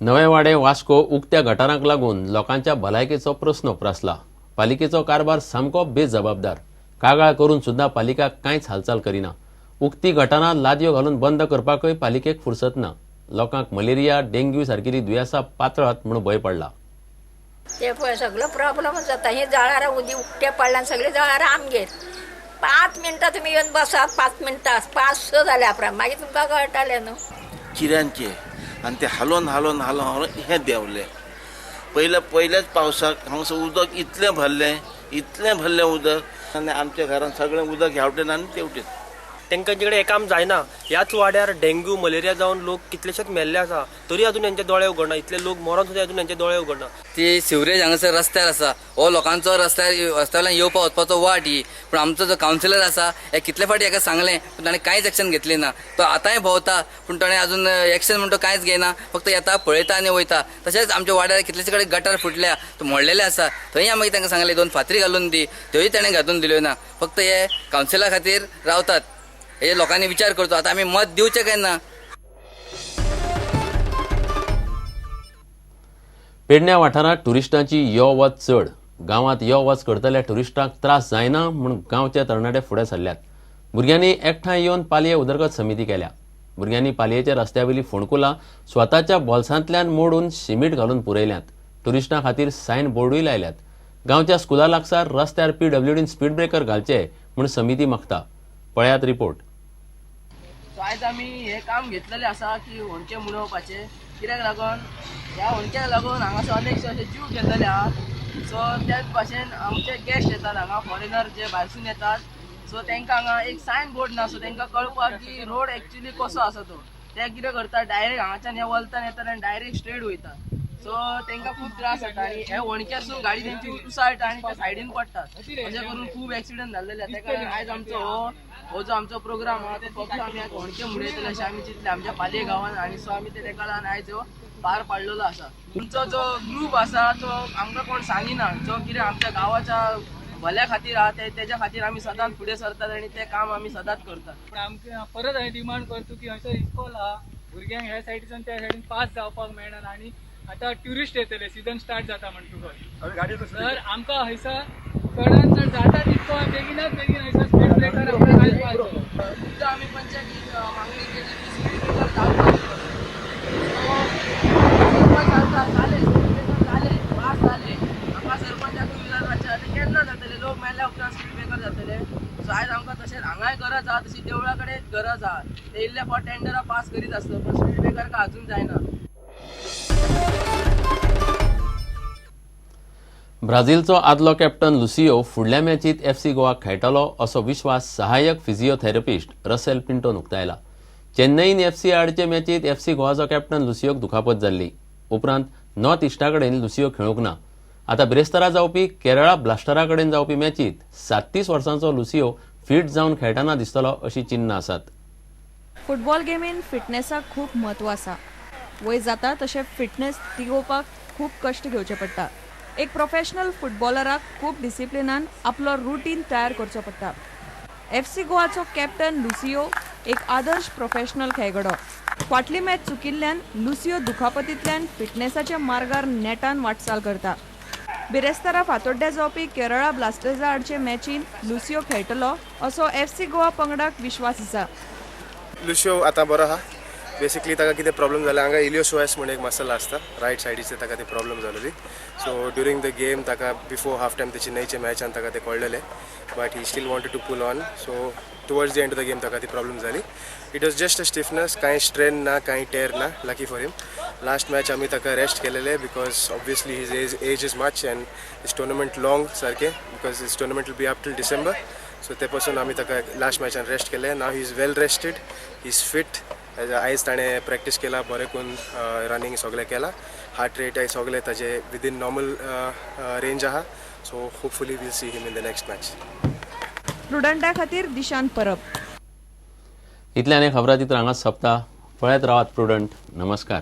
नवे वाडे वास्को उक्त्या गटारांक लागून लोकांच्या भलायकेचो प्रस्न उप्रासला। पालिकेचो कारभार सामको बेजबाबदार। कागाळ करून सुद्धा पालिका कांयच हालचाल करिना। उक्ती गटारां लादयो घालून बंद करपाकय पालिकेक फुरसत ना। लोकांक मलेरिया डेंग्यू सारकिली दुयेंसां पातळात म्हूण भंय पडला। ते पळय सगळो प्रॉब्लेम जाता। हे जळारां उदी उक्ते पडल्यान सगळे जळारां आमगेर 5 मिनटां तुमी येवन बसात। 5 मिनटां 5-6 जाल्या उपरांत मागीर तुमकां कळटलें न्हू चिऱ्यांचे आणि ते हालोवन हे देंवले। पहिल्याच पावसाक हांगासर उदक इतलें भरलें उदक आनी आमच्या घरांत सगळें उदक ह्या वटेन आनी ते वटेन। तांकां जे कडेन हे काम जायना ह्याच वाड्यार डेंग्यू मलेरिया जावन लोक कितलेशेच मेल्ले आसा, तरी अजून यांचे दोळे उगडना। इतले लोक मरोन सुद्दां अजून यांचे दोळे उगडना। ती सिवरेज हांगासर रस्त्यार आसा, हो लोकांचो रस्त्यावयल्यान येवपा वचपाचो वाट ही। पूण आमचो जो कावन्सिलर आसा हे कितले फावटी हेका सांगलें पूण ताणें कांयच एक्शन घेतली ना। तो आतांय भोंवता पूण ताणें अजून एक्शन म्हणटा कांयच घेयना, फक्त येता पळयता आनी वयता। तशेंच आमच्या वाड्यार कितलेशे कडेन गटार फुटल्या, तो मोडलेले आसा, थंय मागीर तांकां सांगलें 2 फातरी घालून दी, थंय ताणें घालून दिल्यो ना। फक्त हे कावन्सिला खातीर रावतात। हे लोकांनी विचार करचो, आता आम्ही मत दिवचे काय ना। पेडण्या वाठारांत टुरिस्टांची यो वच चड। गांवांत यो वच करतल्या टुरिस्टांक त्रास जायना म्हूण गांवचे तरणाटे फुडें सरल्यात। भुरग्यांनी एकठांय येवन पालये उदरगत समिती केल्या। भुरग्यांनी पालयेच्या रस्त्यावयलीं फोंडकुलां स्वताच्या बोल्सांतल्यान मोडून सिमीट घालून पुरयल्यात। टुरिस्टां खातीर सायन बोर्डूय लायल्यात। गांवच्या स्कुला लागसार रस्त्यार PWDन स्पीड ब्रेकर घालचे म्हूण समिती मागता। पळयात रिपोर्ट। आयज आमी हे काम घेतलेले आसा की होणके मुडोवपाचे। कित्याक लागून ह्या होणक्याक लागून हांगासर अनेकशे अशे जीव गेल्लेले आहात। सो त्याच भाशेन आमचे गेस्ट येतात हांगा, फॉरेनर जे भायरसून येतात। सो तांकां हांगा एक सायन बोर्ड ना, सो तांकां कळपाक की रोड एक्चुअली कसो आसा तो। ते कितें करता, डायरेक्ट हांगाच्यान हे वलतान येतात आनी डायरेक्ट स्ट्रेट वयता। सो तांकां खूब त्रास जाता आनी हे होणक्यासून गाडी तेंची उसाळटा आनी ते सायडीन पडटात। अशें करून खूब एक्सिडंट जाल्लेले आसा। ताका लागून आयज आमचो हो जो आमचो प्रोग्राम आहा तो फक्त आमी आयज होणके मुडयतले अशें आमी चिंतले आमच्या पालये गांवांत। आनी सो आमी ते ताका लागून आयज हो पार पाडलेलो आसा। तुमचो जो ग्रूप आसा तो आमकां कोण सांगिना, जो कितें आमच्या गांवाच्या भल्या खातीर आहा तेच्या खातीर आमी सदांच फुडें सरतात आनी ते काम आमी सदांच करतात। पण आमकां परत हांवें डिमांड करता की हयसर इस्कॉल आहा, भुरग्यांक ह्या सायडीच्यान त्या सायडीन पास जावपाक मेळना। आनी आतां ट्युरिस्ट येतले, सीजन स्टार्ट जाता म्हणटकच तर आमकां हयसर चडांत चड जाता तितको बेगीनाच बेगीन हयसर स्पीड ब्रेकर आमकां घालपाचो। तुमकां आमी पंचायतीक मागणी केली की स्पीड ब्रेकर घालपाचो। सरपंच जाले, स्पीड ब्रेकर जाले, पास जाले, आमकां सरपंचाक विचारपाचें आतां केन्ना जातले, लोक मेल्ल्या उपरांत स्पीड ब्रेकर जातले। सो आयज आमकां तशेंच हांगाय गरज आहा, तशी देवळा कडेन गरज आहा। ते इल्ले फावट टेंडरां पास करीत आसता पूण स्पीड ब्रेकर काय अजून जायना। ब्राझीलचो आदलो कॅप्टन लुसियो फुडल्या मॅचीत FC गोवाक खेळटलो असो विश्वास सहाय्यक फिजिओथेरपिस्ट रसेल पिंटोन उक्तायला। चेन्नईन FC आडचे मॅचीत FC गोवाचो कॅप्टन लुसियोक दुखापत जाल्ली। उपरांत नॉर्थ इस्टा कडेन लुसियो खेळूंक ना। आता ब्रेस्तारा जावपी केरळा ब्लास्टरा कडेन जावपी मॅचीत 37 वर्सांचो लुसियो फिट जावन खेळटना दिसतलो अशी चिन्ह आसात। फुटबॉल गेमीन फिटनेसाक खूब म्हत्व आसा। वय जाता तशें फिटनेस तिगोवपाक खूब कश्ट घेवचे पडटा। एक प्रोफेशनल फुटबॉलराक खूब डिसिप्लिनान आपलो रुटीन तयार करचो पडटा। FC गोवाचो कॅप्टन लुसियो एक आदर्श प्रोफेशनल खेळगडो। फाटली मॅच चुकिल्ल्यान लुसियो दुखापतींतल्यान फिटनेसाच्या मार्गार नेटान वाटचाल करता। बिरेस्तारा फातोड्ड्या जावपी केरळा ब्लास्टर्सा आडचे मॅचीन लुसियो खेळटलो असो FC गोवा पंगडाक विश्वास आसा। लुसियो आतां बरो आहा। बेसिकली ताका कितें प्रॉब्लम जाला, हांगा इलियोसोएस म्हणून एक मसल आसता रायट सायडीचे, ताका ती प्रॉब्लम जालोली। सो ड्युरींग द गेम ताका बिफोर हाफ टायम ते चेन्नईचे मॅचान ताका ते कळलेले, but he still wanted to pull on. So towards the end of the game ताका ती प्रॉब्लम जाली। It was just a stiffness, कांय स्ट्रेन ना, कांय टेर ना। Lucky for him last match आमी ताका रेस्ट केलेले because obviously his age is much and this tournament long सारकें, because this tournament will be up till December. So ते पासून आमी ताका लास्ट मॅचान रेस्ट केले। Now he is well rested, he is fit. आयज ताणें प्रॅक्टीस केला, बरें करून रनिंग सगळें केला। हार्ट रेट आहे सगळें ताजे विदीन नॉर्मल रेंज आहा। So hopefully we'll see him in the next match. प्रुडंटा खातीर दिशांत परब। इतल्यान खबरां चित्र हांगाच सोंपता। पळयत रावात प्रुडंट। नमस्कार।